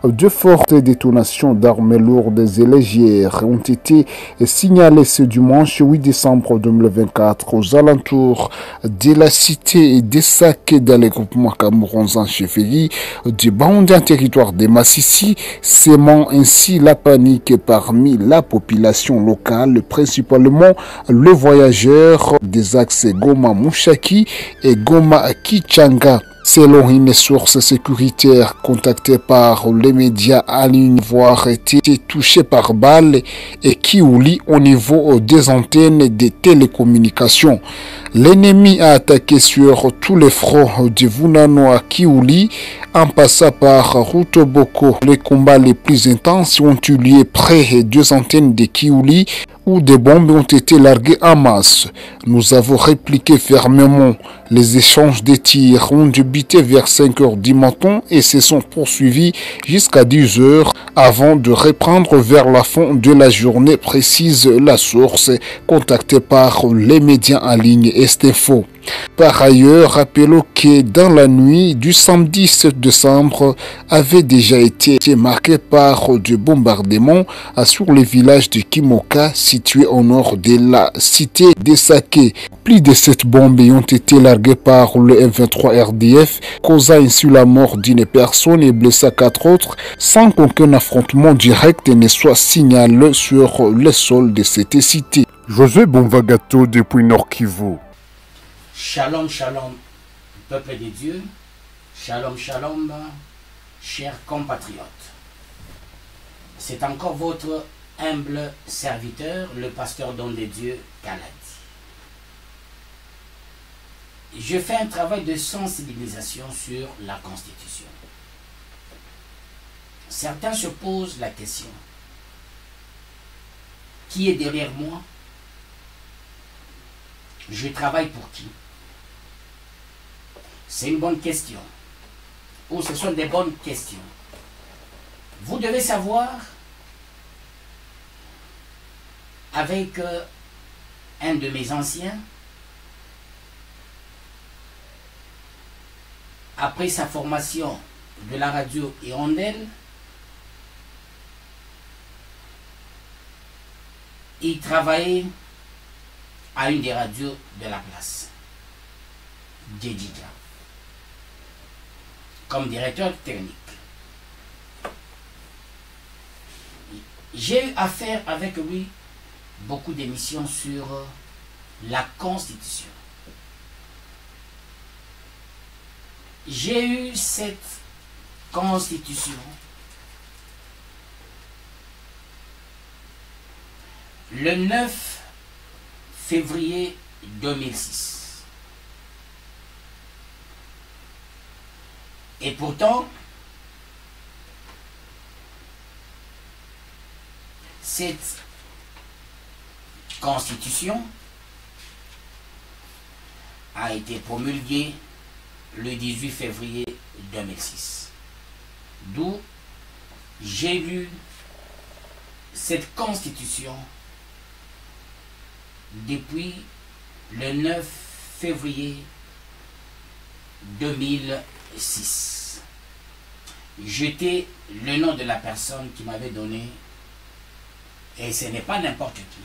De fortes détonations d'armes lourdes et légères ont été signalées ce dimanche 8 décembre 2024 aux alentours de la cité d'Essaké dans le groupement Camerounais Chefeli du Bandé en territoire de Massissi, sémant ainsi la panique parmi la population locale, principalement les voyageurs des axes Goma-Mouchaki et Goma-Kichanga. Selon une source sécuritaire contactée par les médias en ligne, avoir été touché par balle et Kiouli au niveau des antennes des télécommunications. L'ennemi a attaqué sur tous les fronts de Vunano à Kiouli en passant par Route Boko. Les combats les plus intenses ont eu lieu près des antennes de Kiouli où des bombes ont été larguées en masse. Nous avons répliqué fermement. Les échanges de tirs ont débuté vers 5 heures du matin et se sont poursuivis jusqu'à 10 heures avant de reprendre vers la fin de la journée, précise la source contactée par les médias en ligne Estinfo. Par ailleurs, rappelons que dans la nuit du samedi 7 décembre avait déjà été marqué par des bombardements sur le village de Kimoka situé au nord de la cité d'Essaké. Plus de 7 bombes ont été larguées par le M23 RDF, causant ainsi la mort d'une personne et blessant 4 autres, sans qu'aucun affrontement direct ne soit signalé sur le sol de cette cité. José Bonvagato depuis Nord Kivu. Shalom, shalom, peuple de Dieu. Shalom, shalom, chers compatriotes. C'est encore votre humble serviteur, le pasteur don de Dieu, Kaladi. Je fais un travail de sensibilisation sur la Constitution. Certains se posent la question, qui est derrière moi? Je travaille pour qui? C'est une bonne question. Ou ce sont des bonnes questions. Vous devez savoir, avec un de mes anciens, après sa formation de la radio Hirondelle, il travaillait à une des radios de la place, Djedjidja, comme directeur technique. J'ai eu à faire avec lui beaucoup d'émissions sur la Constitution. J'ai eu cette Constitution le 9 février 2006. Et pourtant, cette Constitution a été promulguée le 18 février 2006. D'où j'ai lu cette Constitution depuis le 9 février 2006. J'étais le nom de la personne qui m'avait donné, et ce n'est pas n'importe qui,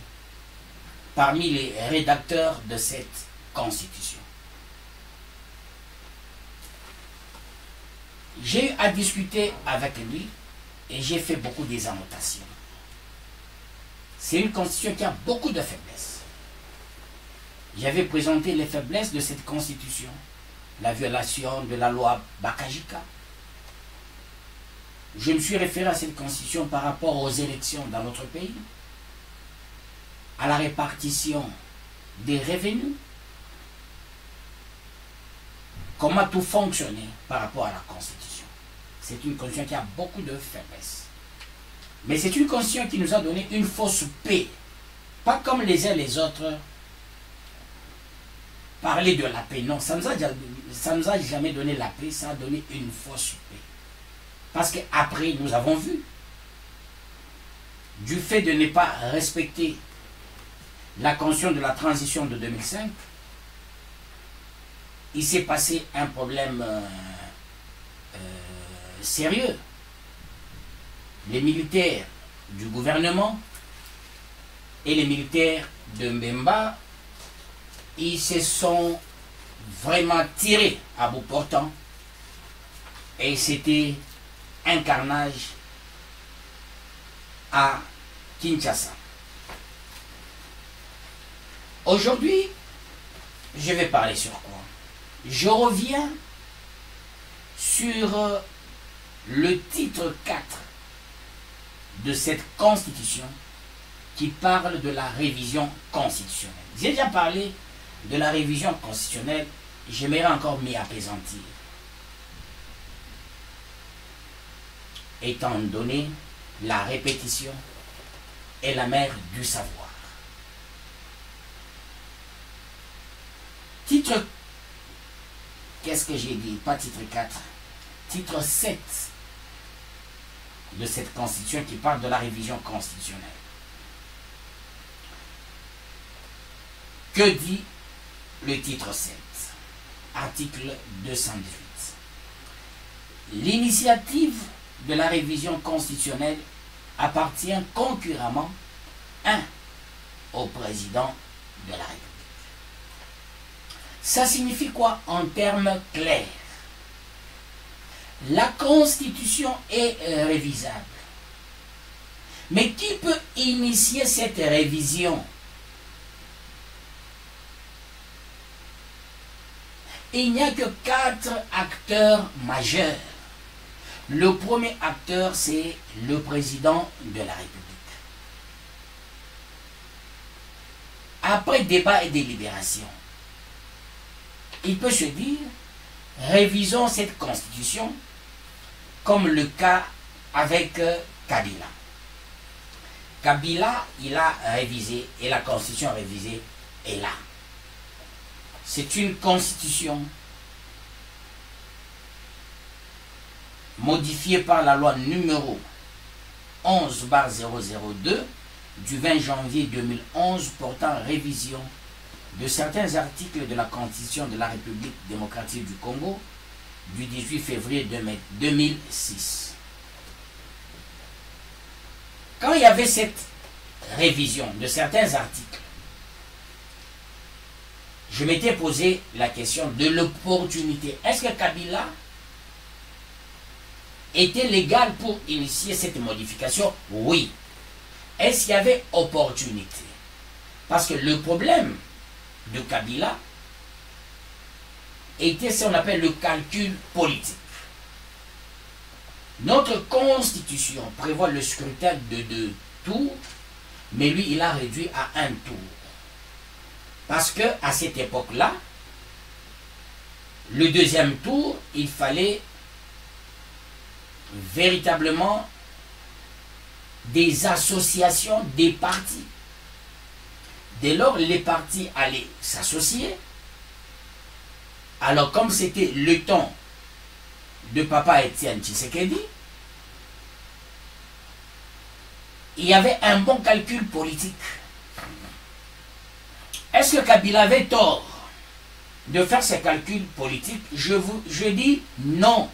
parmi les rédacteurs de cette Constitution. J'ai eu à discuter avec lui et j'ai fait beaucoup des annotations. C'est une Constitution qui a beaucoup de faiblesses. J'avais présenté les faiblesses de cette Constitution. La violation de la loi Bakajika. Je me suis référé à cette Constitution par rapport aux élections dans notre pays, à la répartition des revenus, comment tout fonctionnait par rapport à la Constitution. C'est une Constitution qui a beaucoup de faiblesses. Mais c'est une Constitution qui nous a donné une fausse paix. Pas comme les uns les autres parler de la paix. Non, ça nous a jamais donné la paix, ça a donné une fausse paix. Parce qu'après, nous avons vu, du fait de ne pas respecter la Constitution de la transition de 2005, il s'est passé un problème sérieux. les militaires du gouvernement et les militaires de Mbemba, ils se sont vraiment tirés à bout portant et c'était un carnage à Kinshasa. Aujourd'hui, je vais parler sur quoi? Je reviens sur le titre 4 de cette constitution qui parle de la révision constitutionnelle. J'ai déjà parlé de la révision constitutionnelle, j'aimerais encore m'y apaisantir. Étant donné la répétition est la mère du savoir. Titre, qu'est-ce que j'ai dit? Pas titre 4, titre 7 de cette constitution qui parle de la révision constitutionnelle. Que dit le titre 7? Article 218. L'initiative de la révision constitutionnelle appartient concurremment 1. Au président de la République. Ça signifie quoi en termes clairs? La Constitution est révisable. Mais qui peut initier cette révision? Il n'y a que 4 acteurs majeurs. Le premier acteur, c'est le président de la République. Après débat et délibération, il peut se dire, révisons cette constitution comme le cas avec Kabila. Kabila, il a révisé et la constitution révisée est là. C'est une constitution modifiée par la loi numéro 11/002 du 20 janvier 2011 portant révision de certains articles de la Constitution de la République démocratique du Congo du 18 février 2006. Quand il y avait cette révision de certains articles, je m'étais posé la question de l'opportunité. Est-ce que Kabila était légal pour initier cette modification? Oui. Est-ce qu'il y avait opportunité? Parce que le problème de Kabila était ce qu'on appelle le calcul politique. Notre constitution prévoit le scrutin de 2 tours, mais lui, il a réduit à 1 tour. Parce que à cette époque-là, le deuxième tour, il fallait véritablement des associations des partis. Dès lors, les partis allaient s'associer. Alors, comme c'était le temps de Papa Étienne Tshisekedi, il y avait un bon calcul politique. Est-ce que Kabila avait tort de faire ses calculs politiques? Je dis non.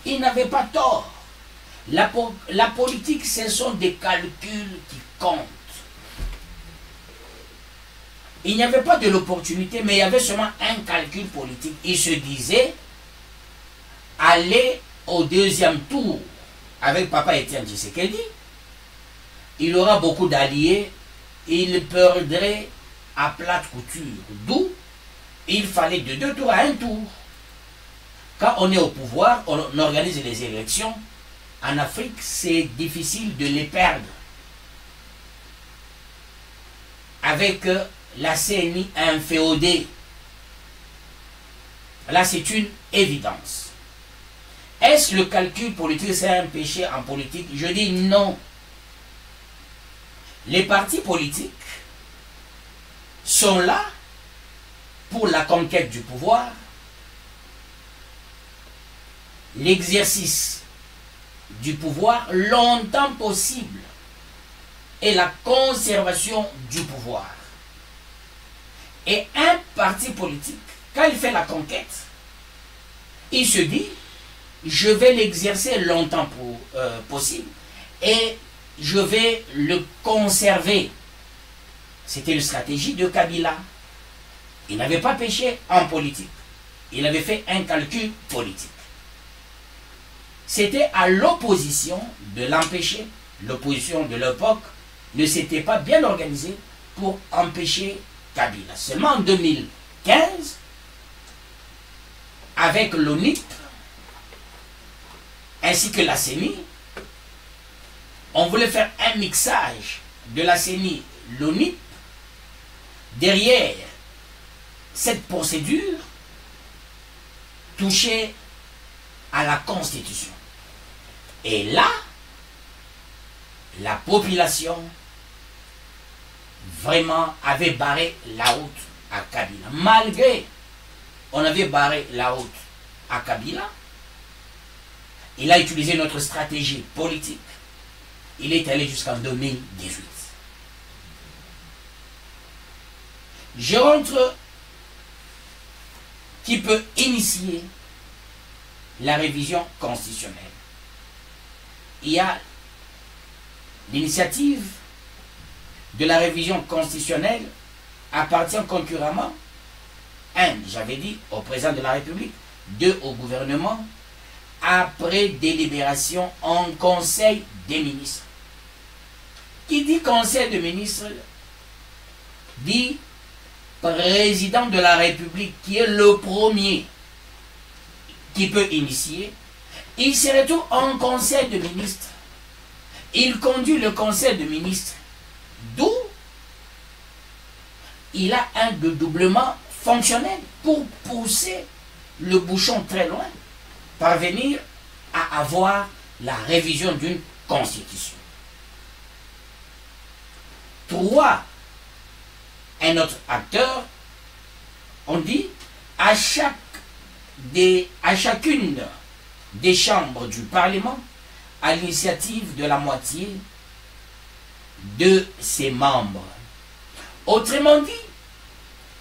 Il n'avait pas tort. La politique, ce sont des calculs qui comptent. Il n'y avait pas de l'opportunité, mais il y avait seulement un calcul politique. Il se disait, aller au deuxième tour avec Papa Étienne Tshisekedi, il aura beaucoup d'alliés, il perdrait à plate couture. D'où il fallait de 2 tours à 1 tour. Quand on est au pouvoir, on organise les élections. En Afrique, c'est difficile de les perdre. Avec la CNI inféodée. Là, c'est une évidence. Est-ce le calcul politique, c'est un péché en politique? Je dis non. Les partis politiques sont là pour la conquête du pouvoir, l'exercice du pouvoir longtemps possible et la conservation du pouvoir. Et un parti politique, quand il fait la conquête, il se dit, je vais l'exercer longtemps possible et je vais le conserver. C'était une stratégie de Kabila. Il n'avait pas péché en politique. Il avait fait un calcul politique. C'était à l'opposition de l'empêcher. L'opposition de l'époque ne s'était pas bien organisée pour empêcher Kabila. Seulement en 2015, avec l'ONIP, ainsi que la CENI, on voulait faire un mixage de la CENI, l'ONIP, derrière cette procédure touchée à la Constitution. Et là, la population vraiment avait barré la route à Kabila. Malgré on avait barré la route à Kabila, il a utilisé notre stratégie politique. Il est allé jusqu'en 2018. Je rentre qui peut initier la révision constitutionnelle. Il y a l'initiative de la révision constitutionnelle appartient concurremment, 1, j'avais dit, au président de la République, 2, au gouvernement, après délibération en Conseil des ministres. Qui dit Conseil des ministres dit président de la République, qui est le premier qui peut initier. Il se retrouve en Conseil de ministres. Il conduit le Conseil de ministres, d'où il a un dédoublement fonctionnel pour pousser le bouchon très loin, parvenir à avoir la révision d'une constitution. 3, un autre acteur, on dit à chacune des chambres du Parlement, à l'initiative de la moitié de ses membres. Autrement dit,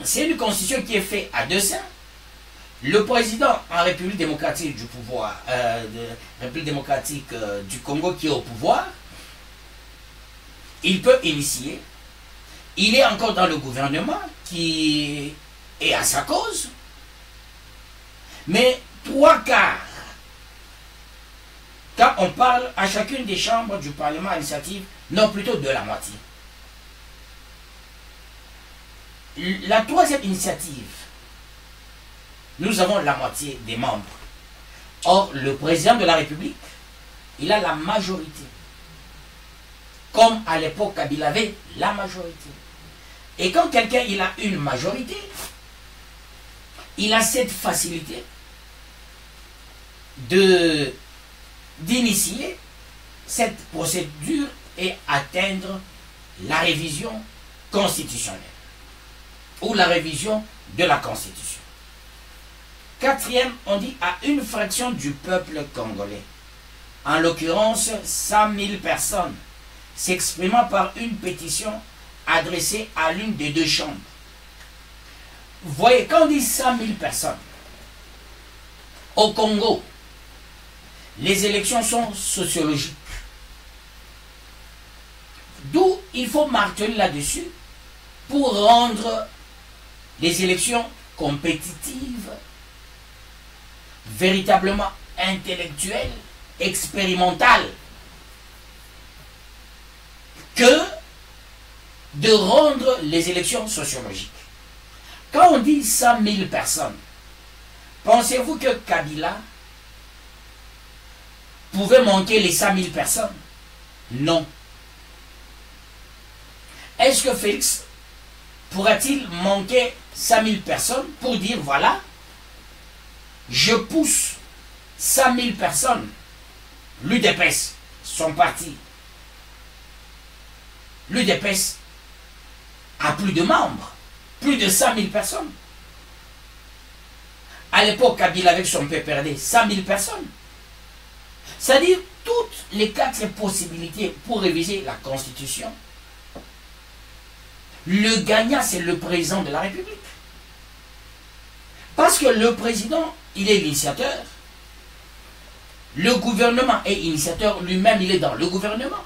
c'est une constitution qui est faite à deux seins. Le président en République démocratique du pouvoir, République démocratique du Congo qui est au pouvoir, il peut initier. Il est encore dans le gouvernement qui est à sa cause. Mais 3/4, quand on parle à chacune des chambres du Parlement à l'initiative, non, plutôt de la moitié. La troisième initiative, nous avons la moitié des membres. Or, le président de la République, il a la majorité. Comme à l'époque, Kabila avait la majorité. Et quand quelqu'un il a une majorité, il a cette facilité d'initier cette procédure et atteindre la révision constitutionnelle ou la révision de la Constitution. 4e, on dit à une fraction du peuple congolais, en l'occurrence 100 000 personnes, s'exprimant par une pétition adressée à l'une des deux chambres. Vous voyez, quand on dit 100 000 personnes, au Congo, les élections sont sociologiques. D'où il faut marteler là-dessus pour rendre les élections compétitives, véritablement intellectuelles, expérimentales, que de rendre les élections sociologiques. Quand on dit 100 000 personnes, pensez-vous que Kabila pouvait manquer les 100 000 personnes? Non. Est-ce que Félix pourra-t-il manquer 100 000 personnes pour dire voilà, je pousse 100 000 personnes, l'UDPS, son parti, l'UDPS a plus de membres, plus de 100 000 personnes. À l'époque, Kabila avec son PPRD, 100 000 personnes. C'est-à-dire toutes les 4 possibilités pour réviser la Constitution. Le gagnant, c'est le président de la République. Parce que le président, il est l'initiateur. Le gouvernement est initiateur, lui-même il est dans le gouvernement.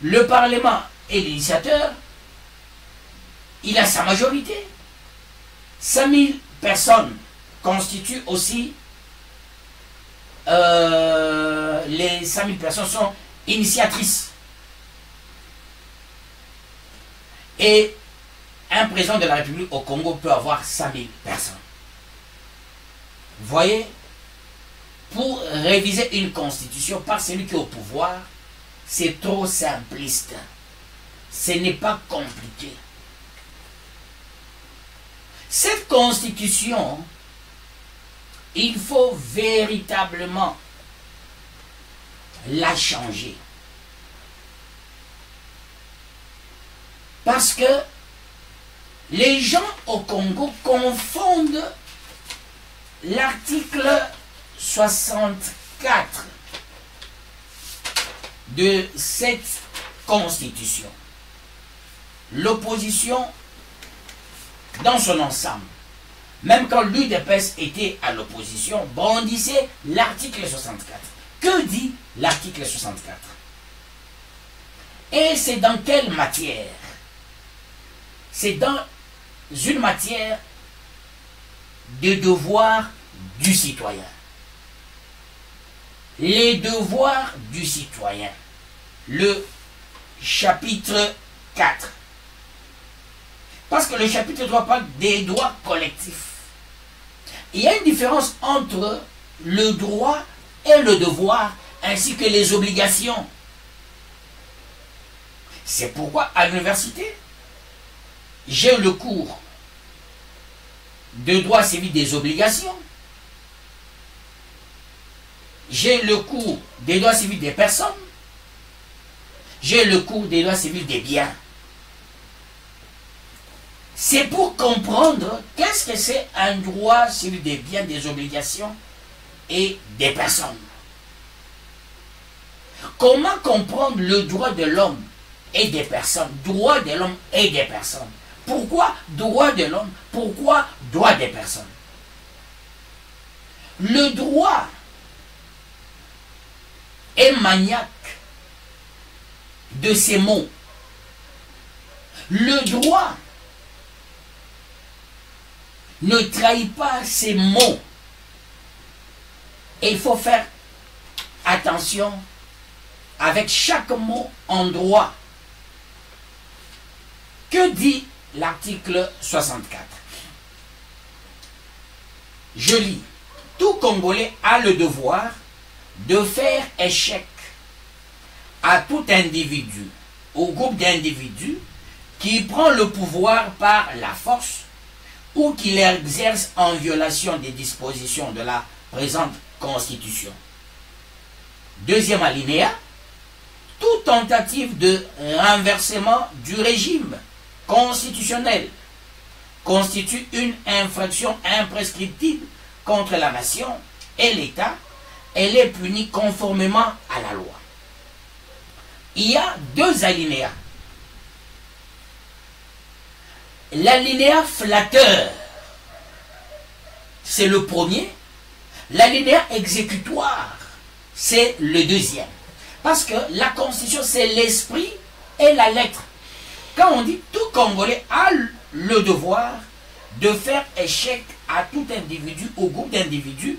Le Parlement est l'initiateur, il a sa majorité. 5000 personnes constituent aussi, les 5000 personnes sont initiatrices. Et un président de la République au Congo peut avoir 5000 personnes. Vous voyez, pour réviser une constitution par celui qui est au pouvoir, c'est trop simpliste. Ce n'est pas compliqué. Cette constitution, il faut véritablement la changer. Parce que les gens au Congo confondent l'article 64 de cette constitution. L'opposition dans son ensemble, même quand l'UDPS était à l'opposition, brandissait l'article 64. Que dit l'article 64? Et c'est dans quelle matière? C'est dans une matière de devoirs du citoyen. Les devoirs du citoyen. Le chapitre 4. Parce que le chapitre 3 parle des droits collectifs. Il y a une différence entre le droit et le devoir, ainsi que les obligations. C'est pourquoi à l'université, j'ai le cours de droit civil des obligations. J'ai le cours des droits civils des personnes. J'ai le cours des droits civils des biens. C'est pour comprendre qu'est-ce que c'est un droit civil des biens, des obligations et des personnes. Comment comprendre le droit de l'homme et des personnes? Droit de l'homme et des personnes. Pourquoi droit de l'homme? Pourquoi droit des personnes? Le droit est maniaque de ces mots. Le droit ne trahit pas ces mots. Et il faut faire attention avec chaque mot en droit. Que dit l'article 64? Je lis. Tout Congolais a le devoir de faire échec à tout individu, au groupe d'individus qui prend le pouvoir par la force ou qui l'exerce en violation des dispositions de la présente Constitution. Deuxième alinéa, toute tentative de renversement du régime constitutionnel constitue une infraction imprescriptible contre la nation et l'État. Elle est punie conformément à la loi. Il y a deux alinéas. L'alinéa flatteur, c'est le premier. L'alinéa exécutoire, c'est le deuxième. Parce que la Constitution, c'est l'esprit et la lettre. Quand on dit tout Congolais a le devoir de faire échec à tout individu, au groupe d'individus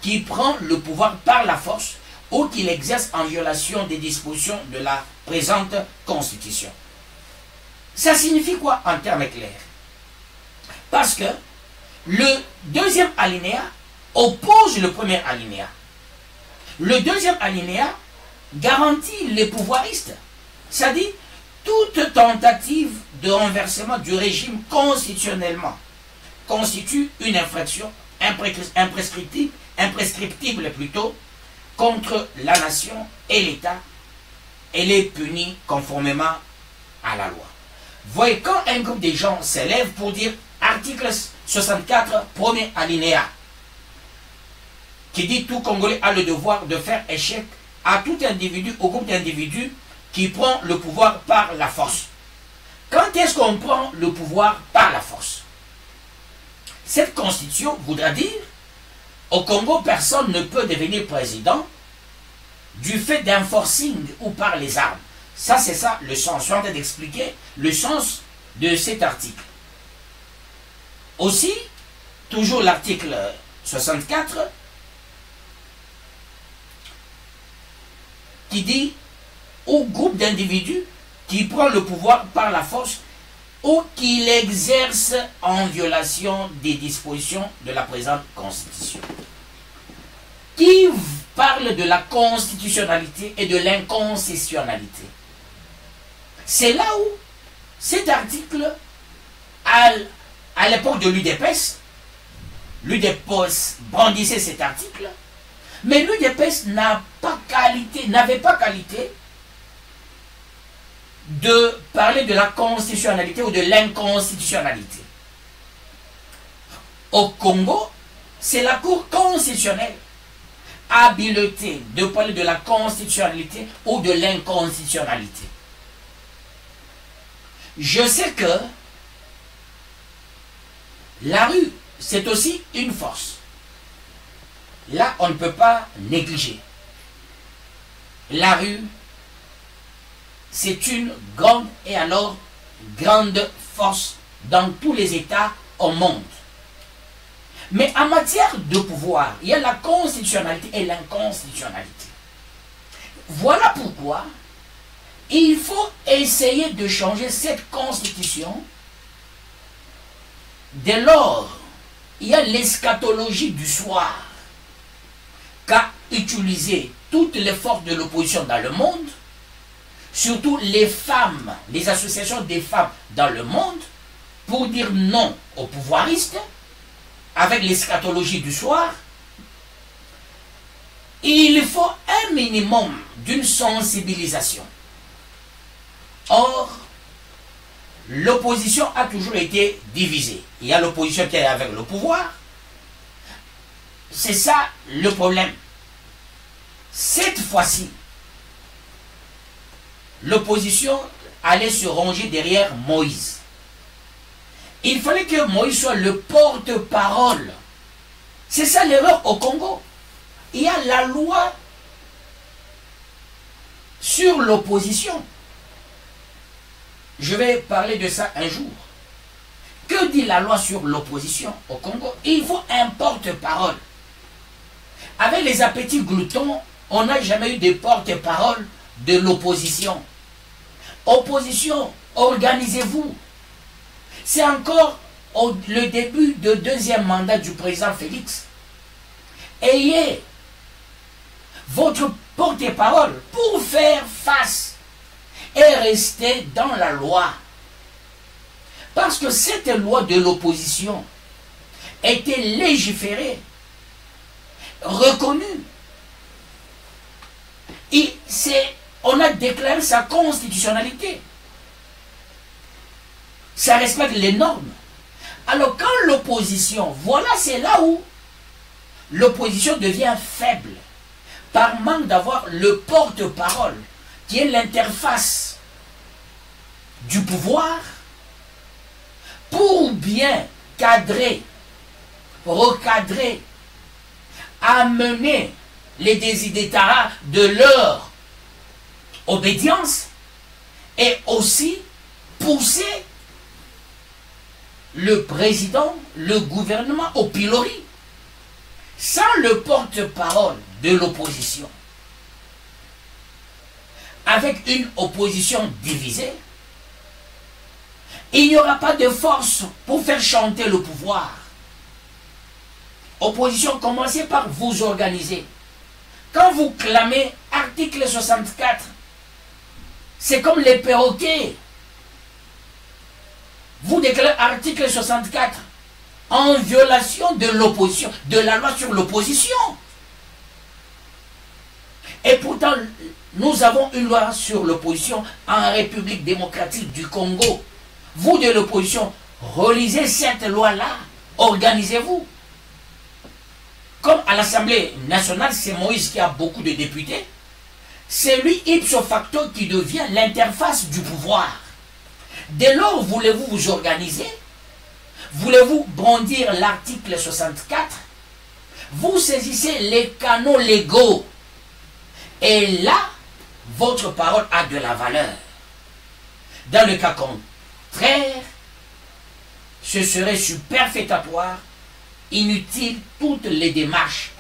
qui prend le pouvoir par la force ou qui l'exerce en violation des dispositions de la présente Constitution. Ça signifie quoi en termes clairs? Parce que le deuxième alinéa oppose le premier alinéa. Le deuxième alinéa garantit les pouvoiristes. C'est-à-dire toute tentative de renversement du régime constitutionnellement constitue une infraction imprescriptible plutôt contre la nation et l'État. Elle est punie conformément à la loi. Voyez, quand un groupe de gens s'élève pour dire article 64, premier alinéa, qui dit tout Congolais a le devoir de faire échec à tout individu, au groupe d'individus qui prend le pouvoir par la force. Quand est-ce qu'on prend le pouvoir par la force? Cette constitution voudra dire Au Congo, personne ne peut devenir président du fait d'un forcing ou par les armes. Ça, c'est ça le sens. Je suis en train d'expliquer le sens de cet article. Aussi, toujours l'article 64, qui dit au groupe d'individus qui prend le pouvoir par la force ou qui l'exerce en violation des dispositions de la présente Constitution. Qui parle de la constitutionnalité et de l'inconstitutionnalité. C'est là où cet article, à l'époque de l'UDPS brandissait cet article, mais l'UDPS n'avait pas qualité de parler de la constitutionnalité ou de l'inconstitutionnalité. Au Congo, c'est la Cour constitutionnelle habilité de parler de la constitutionnalité ou de l'inconstitutionnalité. Je sais que la rue, c'est aussi une force. Là, on ne peut pas négliger. La rue, c'est une grande et alors grande force dans tous les États au monde. Mais en matière de pouvoir, il y a la constitutionnalité et l'inconstitutionnalité. Voilà pourquoi il faut essayer de changer cette constitution. Dès lors, il y a l'eschatologie du soir qu'a utilisé toutes les forces de l'opposition dans le monde, surtout les femmes, les associations des femmes dans le monde, pour dire non aux pouvoiristes, avec l'eschatologie du soir. Il faut un minimum d'une sensibilisation. Or, l'opposition a toujours été divisée. Il y a l'opposition qui est avec le pouvoir. C'est ça le problème. Cette fois-ci, l'opposition allait se ranger derrière Moïse. Il fallait que Moïse soit le porte-parole. C'est ça l'erreur au Congo. Il y a la loi sur l'opposition. Je vais parler de ça un jour. Que dit la loi sur l'opposition au Congo? Il faut un porte-parole. Avec les appétits gloutons, on n'a jamais eu de porte-parole de l'opposition. Opposition, organisez-vous. C'est encore le début du deuxième mandat du président Félix. Ayez votre porte-parole pour faire face et rester dans la loi. Parce que cette loi de l'opposition était légiférée, reconnue. Et on a déclaré sa constitutionnalité. Ça respecte les normes. Alors quand l'opposition, voilà, c'est là où l'opposition devient faible, par manque d'avoir le porte-parole, qui est l'interface du pouvoir, pour bien cadrer, recadrer, amener les desiderata de leur obédience et aussi pousser le président, le gouvernement au pilori. Sans le porte-parole de l'opposition, avec une opposition divisée, il n'y aura pas de force pour faire chanter le pouvoir. Opposition, commencez par vous organiser. Quand vous clamez article 64, c'est comme les perroquets. Vous déclarez article 64 en violation de l'opposition, de la loi sur l'opposition. Et pourtant, nous avons une loi sur l'opposition en République démocratique du Congo. Vous de l'opposition, relisez cette loi-là, organisez-vous. Comme à l'Assemblée nationale, c'est Moïse qui a beaucoup de députés, c'est lui, ipso facto, qui devient l'interface du pouvoir. Dès lors, voulez-vous vous organiser? Voulez-vous brandir l'article 64 Vous saisissez les canaux légaux. Et là, votre parole a de la valeur. Dans le cas contraire, ce serait superfétatoire, inutile toutes les démarches.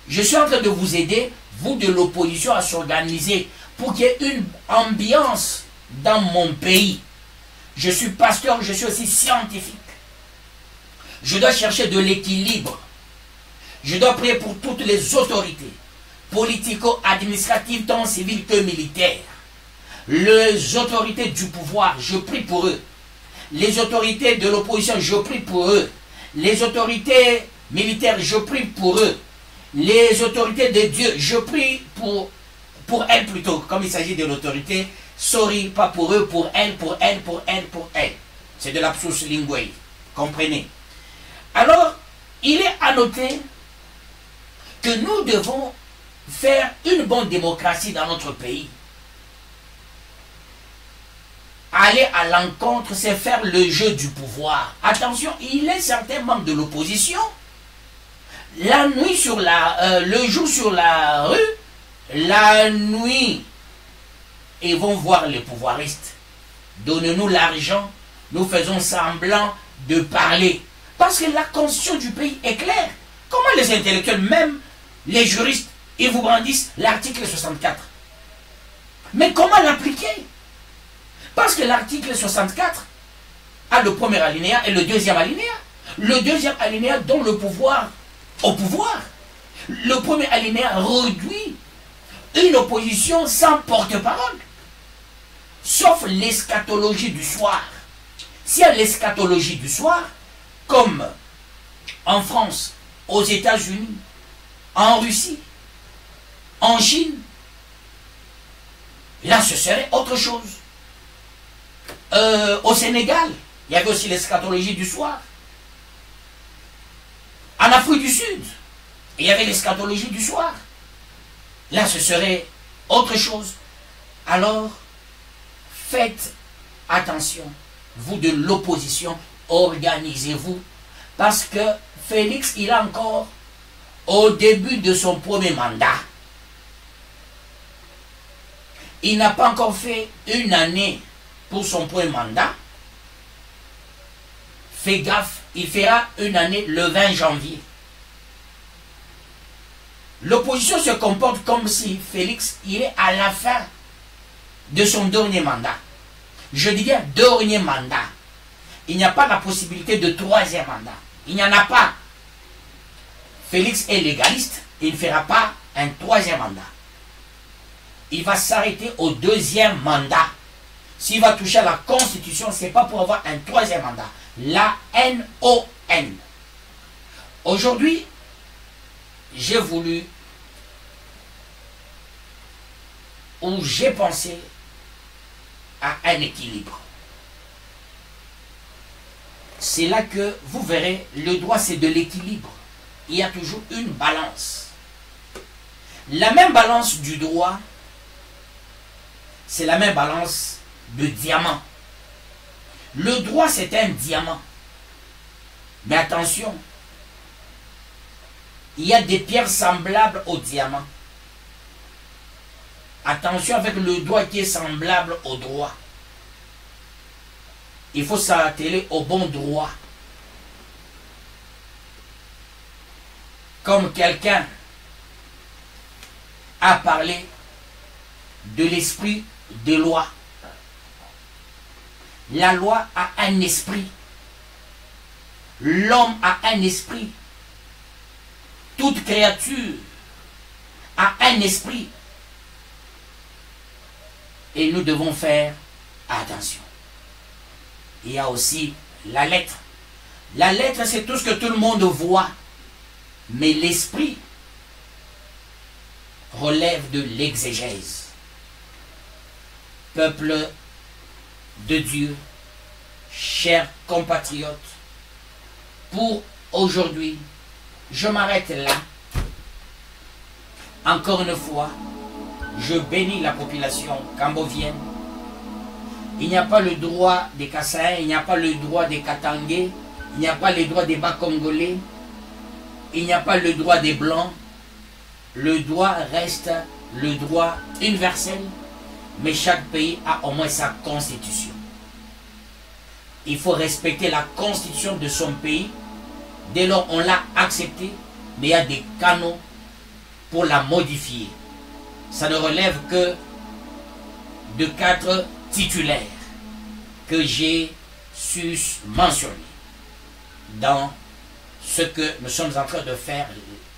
Je suis en train de vous aider, vous de l'opposition, à s'organiser pour qu'il y ait une ambiance dans mon pays. Je suis pasteur, je suis aussi scientifique. Je dois chercher de l'équilibre. Je dois prier pour toutes les autorités, politico-administratives, tant civiles que militaires. Les autorités du pouvoir, je prie pour eux. Les autorités de l'opposition, je prie pour eux. Les autorités militaires, je prie pour eux. Les autorités de Dieu, je prie pour elles plutôt, comme il s'agit de l'autorité. Sorry, pas pour eux, pour elles, pour elles, pour elles, pour elles. C'est de l'absus linguae, comprenez. Alors, il est à noter que nous devons faire une bonne démocratie dans notre pays. Aller à l'encontre, c'est faire le jeu du pouvoir. Attention, il est certains membres de l'opposition. La nuit sur le jour sur la rue, la nuit, ils vont voir les pouvoiristes. Donnez-nous l'argent, nous faisons semblant de parler. Parce que la constitution du pays est claire. Comment les intellectuels, même les juristes, ils vous brandissent l'article 64? Mais comment l'appliquer? Parce que l'article 64 a le premier alinéa et le deuxième alinéa. Le deuxième alinéa donne le pouvoir au pouvoir. Le premier alinéa réduit une opposition sans porte-parole. Sauf l'eschatologie du soir. S'il y a l'eschatologie du soir, comme en France, aux États-Unis, en Russie, en Chine, là ce serait autre chose. Au Sénégal, il y avait aussi l'eschatologie du soir. En Afrique du Sud, il y avait l'eschatologie du soir. Là, ce serait autre chose. Alors, faites attention. Vous de l'opposition, organisez-vous. Parce que Félix, il est encore au début de son premier mandat. Il n'a pas encore fait une année pour son premier mandat. Fais gaffe, il fera une année le 20 janvier. L'opposition se comporte comme si Félix, il est à la fin de son dernier mandat. Je dis bien dernier mandat. Il n'y a pas la possibilité de troisième mandat. Il n'y en a pas. Félix est légaliste, il ne fera pas un troisième mandat. Il va s'arrêter au deuxième mandat. S'il va toucher à la Constitution, ce n'est pas pour avoir un troisième mandat. La N-O-N. Aujourd'hui, j'ai voulu, ou j'ai pensé à un équilibre. C'est là que vous verrez, le droit c'est de l'équilibre. Il y a toujours une balance. La même balance du droit, c'est la même balance de diamant. Le droit c'est un diamant. Mais attention, il y a des pierres semblables au diamant. Attention avec le droit qui est semblable au droit. Il faut s'atteler au bon droit. Comme quelqu'un a parlé de l'esprit de loi. La loi a un esprit. L'homme a un esprit. Toute créature a un esprit. Et nous devons faire attention. Il y a aussi la lettre. La lettre, c'est tout ce que tout le monde voit. Mais l'esprit relève de l'exégèse. Peuple de Dieu, chers compatriotes, pour aujourd'hui, je m'arrête là. Encore une fois, je bénis la population cambodienne. Il n'y a pas le droit des Kassaïens, il n'y a pas le droit des Katangais, il n'y a pas le droit des Bas-Congolais. il n'y a pas le droit des Blancs. Le droit reste le droit universel, mais chaque pays a au moins sa constitution. Il faut respecter la constitution de son pays. Dès lors, on l'a acceptée, mais il y a des canaux pour la modifier. Ça ne relève que de 4 titulaires que j'ai su mentionner dans ce que nous sommes en train de faire,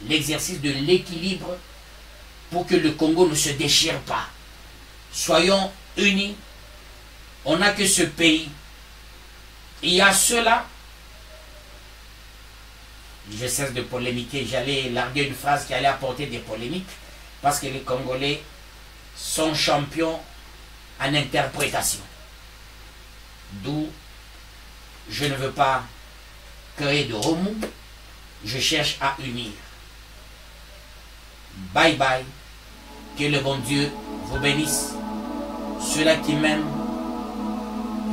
l'exercice de l'équilibre pour que le Congo ne se déchire pas. Soyons unis. On n'a que ce pays. Il y a ceux-là. Je cesse de polémiquer. J'allais larguer une phrase qui allait apporter des polémiques parce que les Congolais sont champions en interprétation. D'où je ne veux pas créer de remous. Je cherche à unir. Bye bye. Que le bon Dieu vous bénisse. Ceux-là qui m'aiment,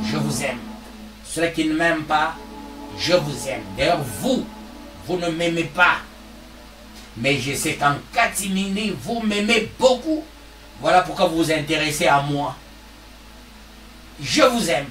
je vous aime. Ceux-là qui ne m'aiment pas, je vous aime. D'ailleurs, vous ne m'aimez pas. Mais je sais qu'en catimini, vous m'aimez beaucoup. Voilà pourquoi vous vous intéressez à moi. Je vous aime.